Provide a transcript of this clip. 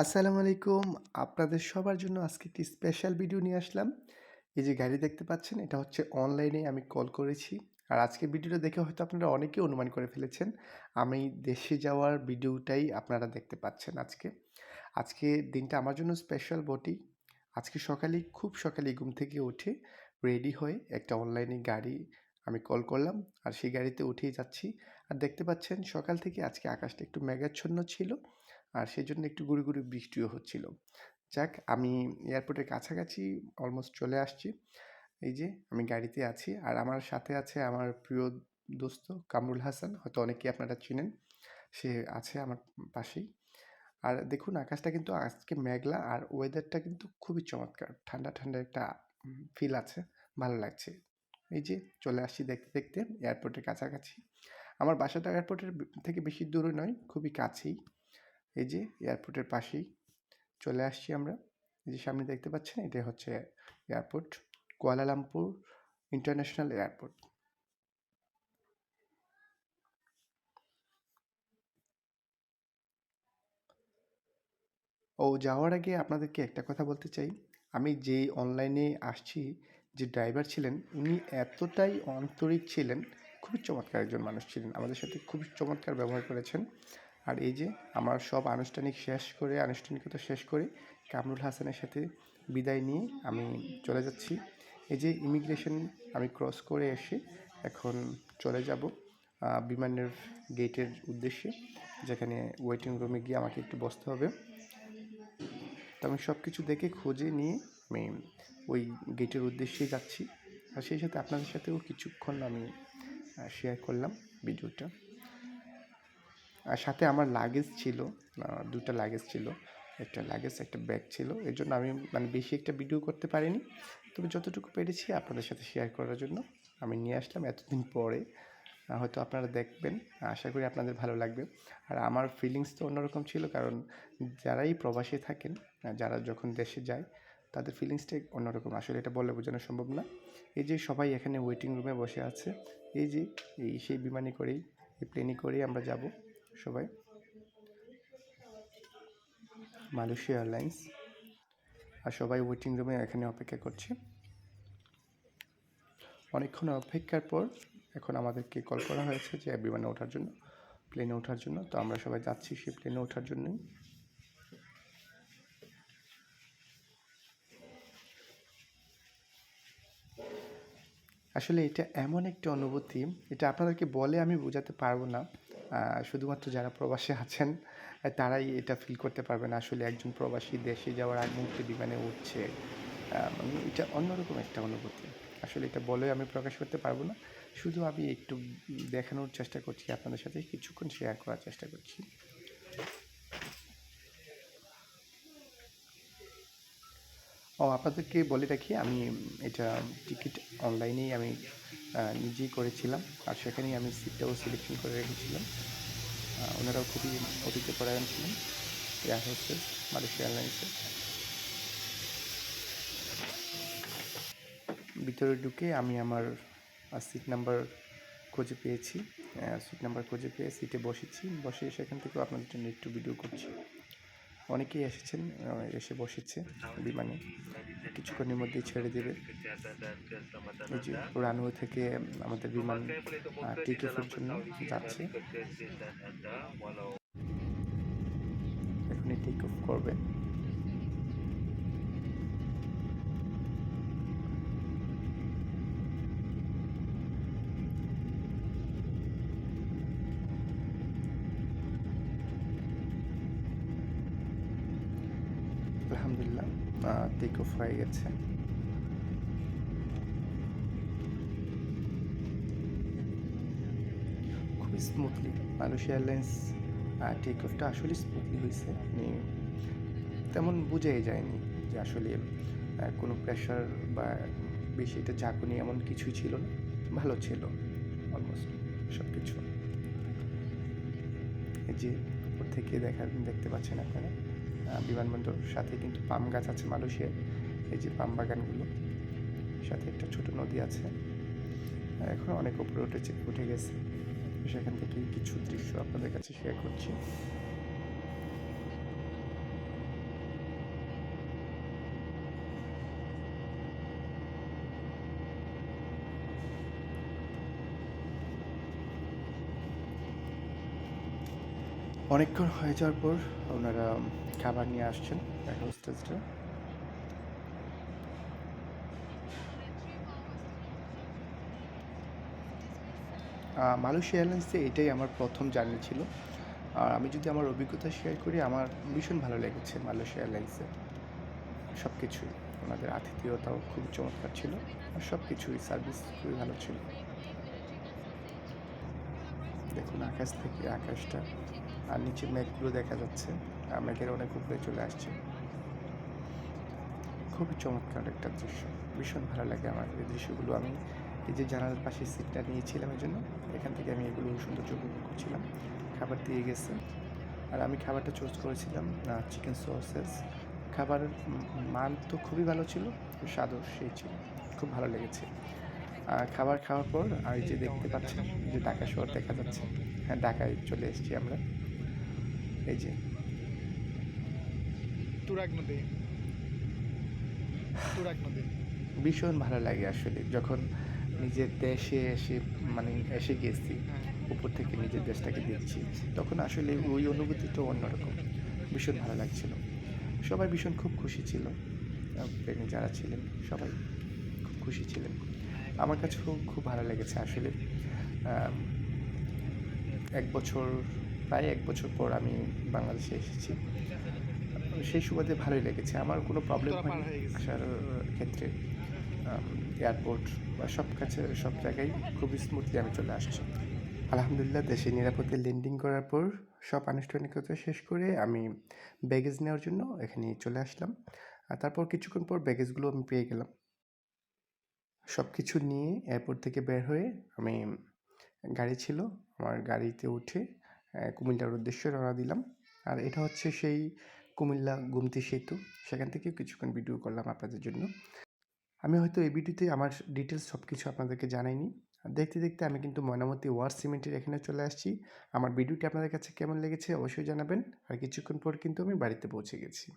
আসসালামু আলাইকুম। আপনাদের সবার জন্য আজকে একটি স্পেশাল ভিডিও নিয়ে আসলাম। এই যে গাড়ি দেখতে পাচ্ছেন, এটা হচ্ছে অনলাইনে আমি কল করেছি। আর আজকের ভিডিওটা দেখে হয়তো আপনারা অনেকেই অনুমান করে ফেলেছেন। আমি দেশে যাওয়ার ভিডিওটাই আপনারা দেখতে পাচ্ছেন আজকে। আজকে দিনটা আমার জন্য স্পেশাল বটেই। আজকে খুব সকালেই ঘুম থেকে উঠে রেডি হয়ে একটা অনলাইনে গাড়ি আমি কল করলাম। আর সেই গাড়িতে উঠেই যাচ্ছি। আর দেখতে পাচ্ছেন সকাল থেকে আজকে আকাশটা একটু মেঘাচ্ছন্ন ছিল। আর সেজন্য একটু গুঁড়ি, গুঁড়ি বৃষ্টিও হচ্ছিল। যাক, আমি এয়ারপোর্টের কাছাকাছি অলমোস্ট চলে আসছি। এই যে আমি গাড়িতে আছি আর আমার সাথে আছে আমার প্রিয় দোস্ত কামরুল হাসান, হয়তো অনেকেই আপনারা চিনেন। সে আছে আমার পাশেই। আর দেখুন আকাশটা কিন্তু আজকে মেঘলা আর ওয়েদারটা কিন্তু খুবই চমৎকার। ঠান্ডা, ঠান্ডা একটা ফিল আছে। ভালো লাগছে। এই যে চলে আসছি দেখতে, দেখতে এয়ারপোর্টের কাছাকাছি। আমার বাসাটা এয়ারপোর্টের থেকে বেশি দূরে নয়, খুবই কাছেই। এই যে এয়ারপোর্টের পাশেই চলে আসছি আমরা। এই যে সামনে দেখতে পাচ্ছেন, এটাই হচ্ছে এয়ারপোর্ট, কুয়ালালামপুর ইন্টারন্যাশনাল এয়ারপোর্ট। যাওয়ার আগে আপনাদেরকে একটা কথা বলতে চাই। আমি যেই অনলাইনে আসছি, যে ড্রাইভার ছিলেন উনি এতটাই আন্তরিক ছিলেন, খুবই চমৎকার একজন মানুষ ছিলেন। আমাদের সাথে খুবই চমৎকার ব্যবহার করেছেন। আর এই যে আমার সব আনুষ্ঠানিকতা শেষ করে কামরুল হাসানের সাথে বিদায় নিয়ে আমি চলে যাচ্ছি। এই যে ইমিগ্রেশন আমি ক্রস করে এসে এখন চলে যাব বিমানের গেটের উদ্দেশ্যে, যেখানে ওয়েটিং রুমে গিয়ে আমাকে একটু বসতে হবে। তো আমি সব কিছু দেখে খুঁজে নিয়ে আমি ওই গেটের উদ্দেশ্যে যাচ্ছি। আর সেই সাথে আপনাদের সাথেও কিছুক্ষণ আমি শেয়ার করলাম ভিডিওটা। আর সাথে আমার লাগেজ ছিল, দুটো লাগেজ ছিল, একটা লাগেজ একটা ব্যাগ ছিল। এর জন্য আমি বেশি একটা ভিডিও করতে পারিনি, তবে যতটুকু পেরেছি আপনাদের সাথে শেয়ার করার জন্য আমি নিয়ে আসলাম এতদিন পরে। হয়তো আপনারা দেখবেন, আশা করি আপনাদের ভালো লাগবে। আর আমার ফিলিংস তো অন্যরকম ছিল, কারণ যারাই প্রবাসে থাকেন, যারা যখন দেশে যায় তাদের ফিলিংসটাই অন্যরকম। আসলে এটা বলে বোঝানো সম্ভব না। এই যে সবাই এখানে ওয়েটিং রুমে বসে আছে, এই যে সেই বিমানে করেই, এই প্লেনে করেই আমরা যাব সবাই, মালয়েশিয়া এয়ারলাইন্স। আর সবাই ওয়েটিং রুমে এখানে অপেক্ষা করছে। অনেকক্ষণ অপেক্ষার পর এখন আমাদেরকে কল করা হয়েছে যে বিমানে ওঠার জন্য, প্লেনে ওঠার জন্য। তো আমরা সবাই যাচ্ছি সেই প্লেনে ওঠার জন্যই। আসলে এটা এমন একটা অনুভূতি, এটা আপনাদেরকে বলে আমি বোঝাতে পারবো না। শুধুমাত্র যারা প্রবাসে আছেন তারাই এটা ফিল করতে পারবেন। আসলে একজন প্রবাসী দেশে যাওয়ার আগ মুহূর্তে বিমানে উঠছে, এটা অন্যরকম একটা অনুভূতি। আসলে এটা বলে আমি প্রকাশ করতে পারবো না। শুধু আমি একটু দেখানোর চেষ্টা করছি, আপনাদের সাথে কিছুক্ষণ শেয়ার করার চেষ্টা করছি। আপনাদেরকে বলে রাখি, আমি এটা টিকিট অনলাইনেই আমি নিজেই করেছিলাম। আর সেখানেই আমি সিটটাও সিলেকশন করে রেখেছিলাম। ওনারাও খুবই অতিথিপরায়ণ ছিলেন, এয়ার হোস্টেস মালয়েশিয়া এয়ারলাইন্সের। ভিতরে ঢুকে আমি আমার সিট নাম্বার খুঁজে পেয়েছি। সিট নাম্বার খুঁজে পেয়ে সিটে বসে সেখান থেকেও আপনাদের জন্য একটু ভিডিও করছি। অনেকেই এসেছেন, এসে বসেছে বিমানে, কিছুক্ষণের মধ্যেই ছেড়ে দেবে। এই যে রানওয়ে থেকে আমাদের বিমান টেক অফের জন্য যাচ্ছে, এখনই টেক অফ করবে। আলহামদুলিল্লাহ, টেক অফ হয়ে গেছে। খুবই স্মুথলি মালয়েশিয়া এয়ারলাইন্স টেক অফটা আসলে স্মুথলি হয়েছে। তেমন বোঝাই যায়নি যে আসলে কোনো প্রেশার বা বেশি এটা ঝাঁকুনি এমন কিছুই ছিল না। ভালো ছিল অলমোস্ট সব কিছু। এই যে উপর থেকে দেখতে পাচ্ছেন আপনারা, বিমানবন্দর সাথে কিন্তু পাম গাছ আছে মালয়েশিয়ায়। এই যে পাম বাগানগুলো, সাথে একটা ছোট নদী আছে। এখন অনেক উপরে উঠে গেছে। সেখান থেকে কিছু দৃশ্য আপনাদের কাছে শেয়ার করছি। অনেকক্ষণ হয়ে যাওয়ার পর ওনারা খাবার নিয়ে আসছেন এয়ার হোস্টেসরা। মালয়েশিয়া এয়ারলাইন্সে এটাই আমার প্রথম জার্নি ছিল। আর আমি যদি আমার অভিজ্ঞতা শেয়ার করি, আমার ভীষণ ভালো লেগেছে মালয়েশিয়া এয়ারলাইন্সে সব কিছুই। ওনাদের আতিথেয়তাও খুব চমৎকার ছিল, আর সব কিছুই সার্ভিস খুবই ভালো ছিল। দেখুন আকাশ থেকে আকাশটা, আর নিচে মেঘগুলো দেখা যাচ্ছে, আর মেঘের অনেক উপরে চলে আসছে। খুবই চমৎকার একটা দৃশ্য, ভীষণ ভালো লাগে আমার এই দৃশ্যগুলো। আমি এই যে জানালার পাশে সিটটা নিয়েছিলাম এই জন্য এখান থেকে আমি এগুলো সৌন্দর্য উপভোগ করছিলাম। খাবার দিয়ে গেছে, আর আমি খাবারটা চুজ করেছিলাম চিকেন সসেস। খাবারের মান তো খুবই ভালো ছিল, স্বাদও সেই ছিল, খুব ভালো লেগেছে। খাবার খাওয়ার পর আর এই যে দেখতে পাচ্ছেন যে ঢাকা শহর দেখা যাচ্ছে। হ্যাঁ, ঢাকায় চলে এসেছি আমরা। এই যে তুরাগ নদী, তুরাগ নদী। ভীষণ ভালো লাগে আসলে যখন নিজের দেশে এসে, মানে এসে গেছি, হ্যাঁ, উপর থেকে নিজের দেশটাকে দেখছি, তখন আসলে ওই অনুভূতিটা অন্যরকম। ভীষণ ভালো লাগছিল। সবাই ভীষণ খুব খুশি ছিল, প্রেমী যারা ছিলেন সবাই খুব খুশি ছিলেন। আমার কাছেও খুব ভালো লেগেছে আসলে। আম, এক বছর, প্রায় এক বছর পর আমি বাংলাদেশে এসেছি। সেই সুবাদে ভালোই লেগেছে, আমার কোনো প্রবলেম উত্তরা পার হয়নি হয়ে গেছি। আসার ক্ষেত্রে। এয়ারপোর্ট বা সব কাছে সব জায়গায় খুব স্মুথলি আমি চলে আসছি। আলহামদুলিল্লাহ, দেশে নিরাপদে ল্যান্ডিং করার পর সব আনুষ্ঠানিকতা শেষ করে আমি ব্যাগেজ নেওয়ার জন্য এখানে চলে আসলাম। আর তারপর কিছুক্ষণ পর ব্যাগেজগুলো আমি পেয়ে গেলাম। সব কিছু নিয়ে এয়ারপোর্ট থেকে বের হয়ে আমি, গাড়ি ছিল, আমার গাড়িতে উঠে কুমিল্লার উদ্দেশ্যে রওনা দিলাম। আর এটা হচ্ছে সেই কুমিল্লা গোমতী সেতু, সেখান থেকেও কিছুক্ষণ ভিডিও করলাম আপনাদের জন্য। আমি হয়তো এই ভিডিওতে আমার ডিটেলস সব কিছু আপনাদেরকে জানাইনি। দেখতে দেখতে আমি কিন্তু ময়নামতি ওয়ার সিমেন্টের এখানে চলে আসছি। আমার ভিডিওটি আপনাদের কাছে কেমন লেগেছে অবশ্যই জানাবেন। আর কিছুক্ষণ পর কিন্তু আমি বাড়িতে পৌঁছে গেছি।